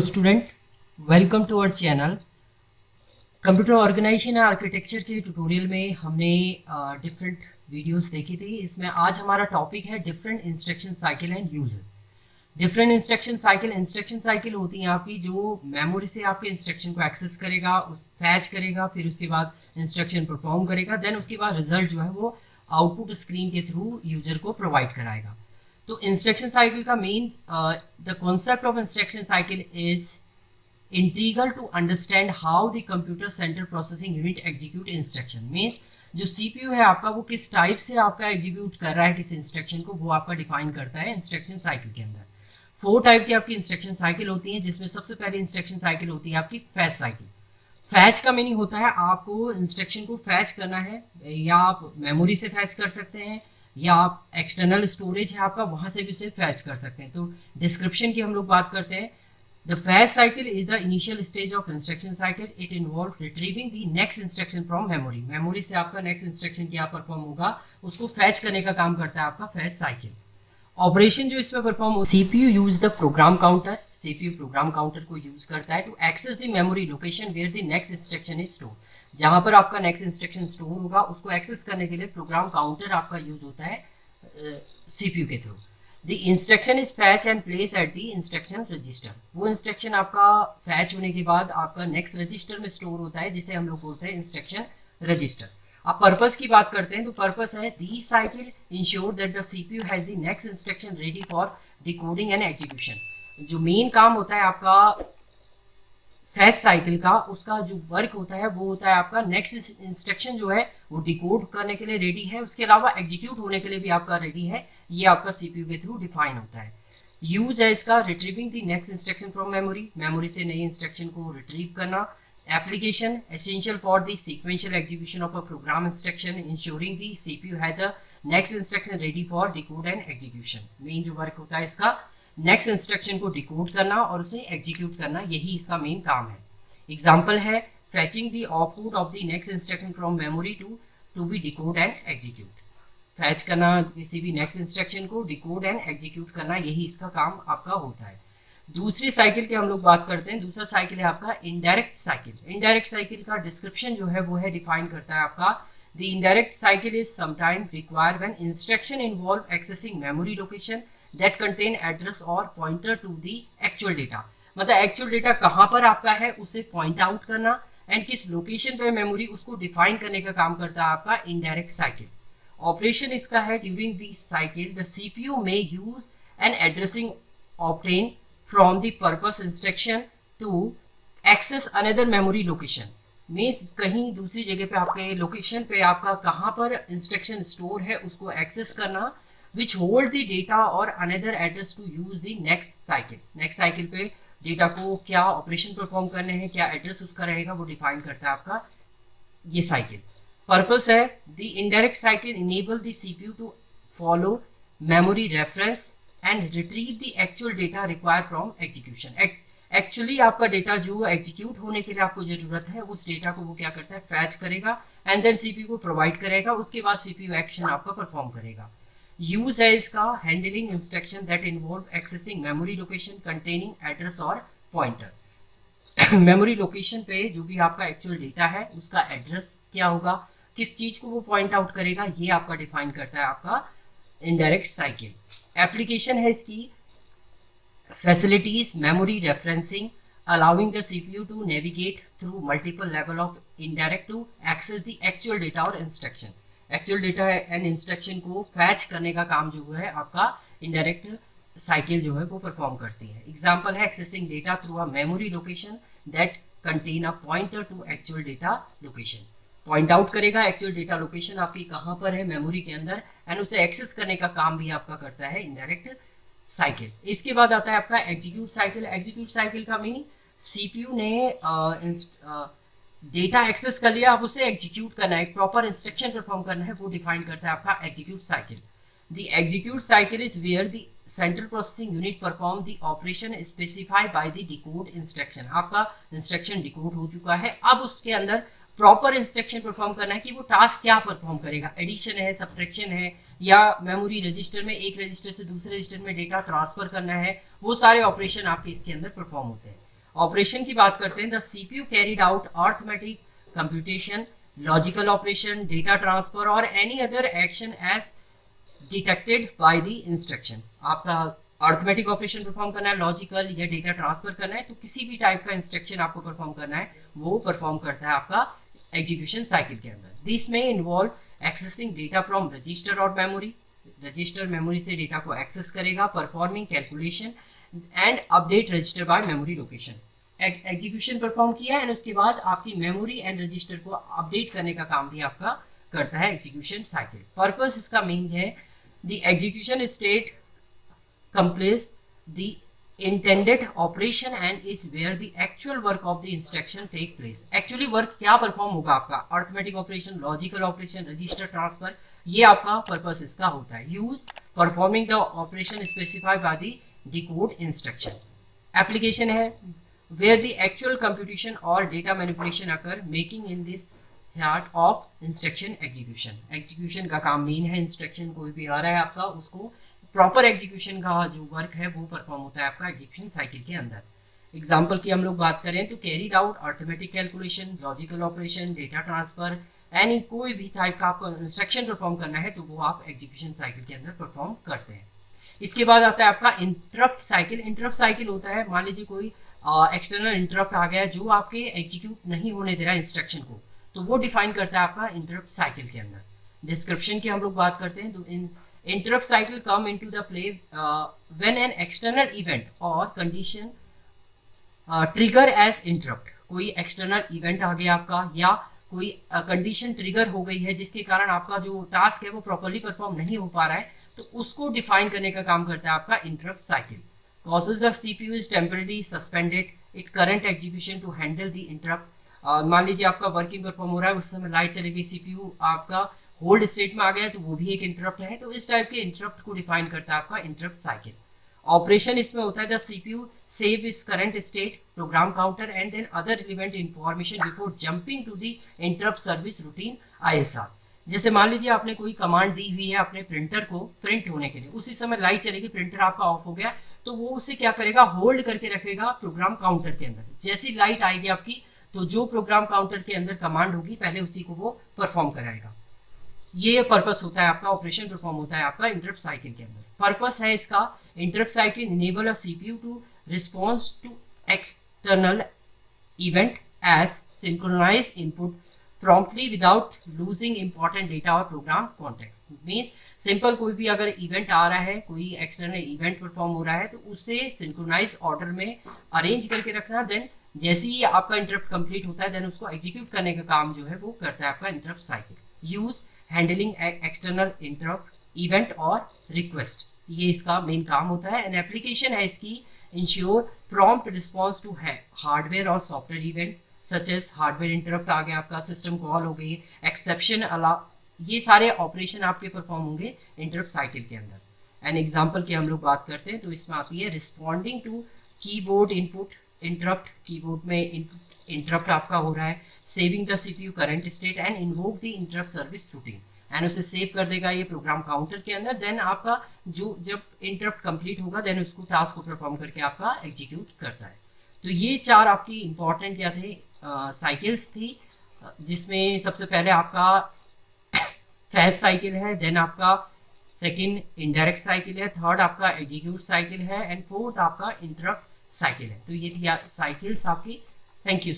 Hello student, welcome to our channel. Computer organisation and architecture के tutorial में हमने different videos देखी थी। इसमें आज हमारा टॉपिक है different instruction cycle and uses. Different instruction cycle होती है आपकी जो मेमोरी से आपके इंस्ट्रक्शन को एक्सेस करेगा, उस फैच करेगा, फिर उसके बाद इंस्ट्रक्शन परफॉर्म करेगा, देन उसके बाद रिजल्ट जो है वो आउटपुट स्क्रीन के थ्रू यूजर को प्रोवाइड कराएगा। तो इंस्ट्रक्शन साइकिल का main the concept of instruction cycle is integral to understand how the computer central processing unit execute instruction. Means जो सीपीयू है आपका वो किस टाइप से आपका एग्जीक्यूट कर रहा है किस इंस्ट्रक्शन को, वो आपका डिफाइन करता है इंस्ट्रक्शन साइकिल के अंदर। 4 टाइप की आपकी इंस्ट्रक्शन साइकिल होती हैं, जिसमें सबसे पहले इंस्ट्रक्शन साइकिल होती है आपकी फैच साइकिल। फैच का मीनिंग होता है आपको इंस्ट्रक्शन को फैच करना है, या आप मेमोरी से फैच कर सकते हैं या आप एक्सटर्नल स्टोरेज है आपका वहां से भी उसे फैच कर सकते हैं। तो डिस्क्रिप्शन की हम लोग बात करते हैं। The fetch cycle is the initial stage of instruction cycle. It involve retrieving the next instruction from memory. Memory से आपका नेक्स्ट इंस्ट्रक्शन क्या परफॉर्म होगा उसको फैच करने का काम करता है आपका फैच साइकिल। ऑपरेशन जो इसमें परफॉर्म हो, CPU use the program counter. CPU program counter को यूज करता है to access the memory location where the next instruction is store. जहां पर आपका नेक्स्ट इंस्ट्रक्शन स्टोर होगा उसको एक्सेस करने के लिए प्रोग्राम काउंटर आपका यूज होता है सीपीयू के through. The instruction is fetch and place at the instruction register. वो इंस्ट्रक्शन आपका फैच होने के बाद आपका नेक्स्ट रजिस्टर में स्टोर होता है, जिसे हम लोग बोलते हैं इंस्ट्रक्शन रजिस्टर। अब पर्पस की बात करते हैं तो पर्पस है the cycle ensure that the CPU has the next instruction ready for decoding and execution. जो मेन काम होता है आपका फैच साइकिल का, उसका जो वर्क होता है वो होता है आपका नेक्स्ट इंस्ट्रक्शन जो है वो डिकोड करने के लिए रेडी है, उसके अलावा एग्जीक्यूट होने के लिए भी आपका रेडी है। ये आपका सीपीयू के थ्रू डिफाइन होता है। यूज है इसका retrieving the next instruction from memory. Memory से नई इंस्ट्रक्शन को रिट्रीव करना। Application essential for the sequential execution of a programme instruction ensuring the CPU has a next instruction ready for decode and execution. Main जो work होता है इसका next instruction को decode करना और उसे एग्जीक्यूट करना, यही इसका मेन काम है। एग्जांपल है fetching the output of the next instruction from memory to be decode and execute. Fetch करना किसी भी नेक्स्ट इंस्ट्रक्शन को, डिकोड एंड एग्जीक्यूट करना, यही इसका काम आपका होता है। दूसरी साइकिल की हम लोग बात करते हैं। दूसरा साइकिल है आपका इनडायरेक्ट साइकिल। इनडायरेक्ट साइकिल का डिस्क्रिप्शन जो है वो है डिफाइन करता है आपका the indirect cycle is sometime require when instruction involve accessing memory location that contain address or pointer to the actual data। मतलब एक्चुअल डेटा कहाँ पर आपका है उसे पॉइंट आउट करना एंड किस लोकेशन पे मेमोरी उसको डिफाइन करने का काम करता है आपका इनडायरेक्ट साइकिल। ऑपरेशन इसका है during the cycle the CPU में use an addressing obtain from the purpose instruction to access another memory location. Means कहीं दूसरी जगह पे आपके लोकेशन पे आपका कहाँ पर इंस्ट्रक्शन स्टोर है उसको एक्सेस करना, which hold the data or another address to use the next cycle। next cycle पे डेटा को क्या ऑपरेशन परफॉर्म करने हैं, क्या एड्रेस उसका रहेगा, वो डिफाइन करता है आपका ये साइकिल। पर्पस है the indirect cycle enable the CPU to follow memory reference and retrieve the actual data required from execution. Actually आपका डेटा जो एग्जीक्यूट होने के लिए आपको जरूरत है उस डेटा को वो क्या करता है फैच करेगा एंड देन सीपीयू को प्रोवाइड करेगा, उसके बाद सीपीयू एक्शन आपका परफॉर्म करेगा। यूज है इसका handling instruction that involve accessing memory location containing address और पॉइंटर। मेमोरी लोकेशन पे जो भी आपका एक्चुअल डेटा है उसका एड्रेस क्या होगा, किस चीज को वो पॉइंट आउट करेगा, ये आपका डिफाइन करता है आपका इनडायरेक्ट साइकिल। एप्लीकेशन है इसकी facilities memory referencing allowing the CPU to navigate through multiple level of indirect to access the actual data और instruction। Actual data and instruction को फैच करने का काम जो है आपका इनडायरेक्ट साइकिल जो है वो परफॉर्म करती है। एग्जांपल है accessing data through a memory location that contain a pointer to actual data location. Point out करेगा एक्चुअल डेटा लोकेशन आपकी कहाँ पर है मेमोरी के अंदर एंड उसे एक्सेस करने का काम भी आपका करता है इनडायरेक्ट साइकिल। इसके बाद आता है आपका एग्जीक्यूट साइकिल। एग्जीक्यूट साइकिल का मीनिंग सीपीयू ने डेटा एक्सेस कर लिया, अब उसे एग्जीक्यूट करना है, एक प्रॉपर इंस्ट्रक्शन परफॉर्म करना है, वो डिफाइन करता है आपका execute cycle. The execute cycle is where the central processing unit perform the operation specified by the decode instruction. आपका इंस्ट्रक्शन डिकोड हो चुका है, अब उसके अंदर प्रॉपर इंस्ट्रक्शन परफॉर्म करना है कि वो टास्क क्या परफॉर्म करेगा, एडिशन है, सब्ट्रैक्शन है, या मेमोरी रजिस्टर में एक रजिस्टर से दूसरे रजिस्टर में डेटा ट्रांसफर करना है, वो सारे ऑपरेशन आपके इसके अंदर परफॉर्म होते हैं। ऑपरेशन की बात करते हैं, the CPU carried out arithmetic computation, logical operation, data transfer और any other action as detected by the instruction. आपका अर्थमेटिक ऑपरेशन परफॉर्म करना है, लॉजिकल या डेटा ट्रांसफर करना है, तो किसी भी टाइप का इंस्ट्रक्शन आपको परफॉर्म करना है वो परफॉर्म करता है आपका एग्जीक्यूशन साइकिल के अंदर। दिस में involve accessing data from register और मेमोरी, रजिस्टर मेमोरी से डेटा को एक्सेस करेगा, performing calculation and update register bye memory location. Execution perform किया एंड उसके बाद आपकी मेमोरी एंड रजिस्टर को अपडेट करने का काम भी आपका करता है एग्जीक्यूशन साइकिल। पर्पस इसका मेन है, the execution state completes the intended operation and is where the actual work of the instruction take place। Actually work क्या परफॉर्म होगा आपका, arithmetic operation, logical operation, register transfer, ये आपका purpose इसका होता है। Use performing the operation specified by the decode instruction. Application है where the actual computation or data manipulation occur, making in this heart of instruction execution। Execution का काम main है, instruction कोई भी आ रहा है आपका उसको प्रॉपर एग्जीक्यूशन का जो वर्क है वो परफॉर्म होता है आपका एग्जीक्यूशन साइकिल के अंदर। एग्जांपल की हम लोग बात करें तो carried out arithmetic calculation, logical operation, data transfer, any कोई भी टाइप का आपको इंस्ट्रक्शन परफॉर्म करना है तो वो आप एग्जीक्यूशन साइकिल के अंदर परफॉर्म करते हैं। इसके बाद आता है आपका इंटरप्ट साइकिल। इंटरप्ट साइकिल होता है, मान लीजिए कोई एक्सटर्नल इंटरप्ट आ गया जो आपके एग्जीक्यूट नहीं होने दे रहा है इंस्ट्रक्शन को, तो वो डिफाइन करता है आपका इंटरप्ट साइकिल के अंदर। डिस्क्रिप्शन की हम लोग बात करते हैं तो interrupt cycle come into the play when an external event or condition trigger as interrupt। कोई एक्सटर्नल इवेंट आ गया आपका या कोई कंडीशन ट्रिगर हो गई है जिसके कारण आपका जो टास्क है वो प्रॉपर्ली परफॉर्म नहीं हो पा रहा है, तो उसको डिफाइन करने का काम करता है आपका interrupt cycle. causes the CPU is temporarily suspended its current execution to handle the interrupt। मान लीजिए आपका वर्किंग परफॉर्म हो रहा है, उस समय लाइट चली गई, सीपीयू आपका होल्ड स्टेट में आ गया, तो वो भी एक इंटरप्ट है। तो इस टाइप के इंटरप्ट को डिफाइन करता है आपका इंटरप्ट साइकिल। ऑपरेशन इसमें होता है the CPU save its current state, program counter and then other relevant information before jumping to the interrupt service routine ISR. जैसे मान लीजिए आपने कोई कमांड दी हुई है अपने प्रिंटर को प्रिंट होने के लिए, उसी समय लाइट चलेगी, प्रिंटर आपका ऑफ हो गया, तो वो उसे क्या करेगा, होल्ड करके रखेगा प्रोग्राम काउंटर के अंदर। जैसी लाइट आएगी आपकी तो जो प्रोग्राम काउंटर के अंदर कमांड होगी पहले उसी को वो परफॉर्म कराएगा। ये पर्पस होता है आपका, ऑपरेशन परफॉर्म होता है आपका इंटरप्ट साइकिल के अंदर। पर्पस है इसका, interrupt cycle enable a CPU to response to external event as synchronize input promptly without losing important data और प्रोग्राम कॉन्टेक्स्ट। मीन्स सिंपल कोई भी अगर इवेंट आ रहा है, कोई एक्सटर्नल इवेंट परफॉर्म हो रहा है, तो उसे सिंक्रोनाइज ऑर्डर में अरेंज करके रखना, देन जैसे ही आपका इंटरप्ट कंप्लीट होता है देन उसको एग्जीक्यूट करने का काम जो है वो करता है आपका interrupt cycle. Use handling external interrupt event और रिक्वेस्ट, ये इसका मेन काम होता है। एन एप्लीकेशन है इसकी, ensure prompt response to hardware और software event such as hardware interrupt आ गया आपका, सिस्टम कॉल हो गई, एक्सेप्शन अला, ये सारे ऑपरेशन आपके परफॉर्म होंगे इंटरप्ट साइकिल के अंदर। एन एग्जांपल की हम लोग बात करते हैं तो इसमें आती है responding to keyboard input interrupt, keyboard में इंटरप्ट आपका हो रहा है, saving the CPU current state and invoke the interrupt service routine, and उसे सेव कर देगा ये प्रोग्राम काउंटर के अंदर। देन आपका जो जब इंटरप्ट कंप्लीट होगा देन उसको टास्क को परफॉर्म करके आपका एग्जीक्यूट करता है। तो ये चार आपकी इंपॉर्टेंट क्या थे, साइकिल्स थी, जिसमें सबसे पहले आपका फेज साइकिल है, देन आपका सेकंड इनडायरेक्ट साइकिल है, थर्ड आपका एग्जीक्यूट साइकिल है, एंड फोर्थ आपका इंटरप्ट साइकिल है। तो ये थी साइकिल्स आपकी। Thank you.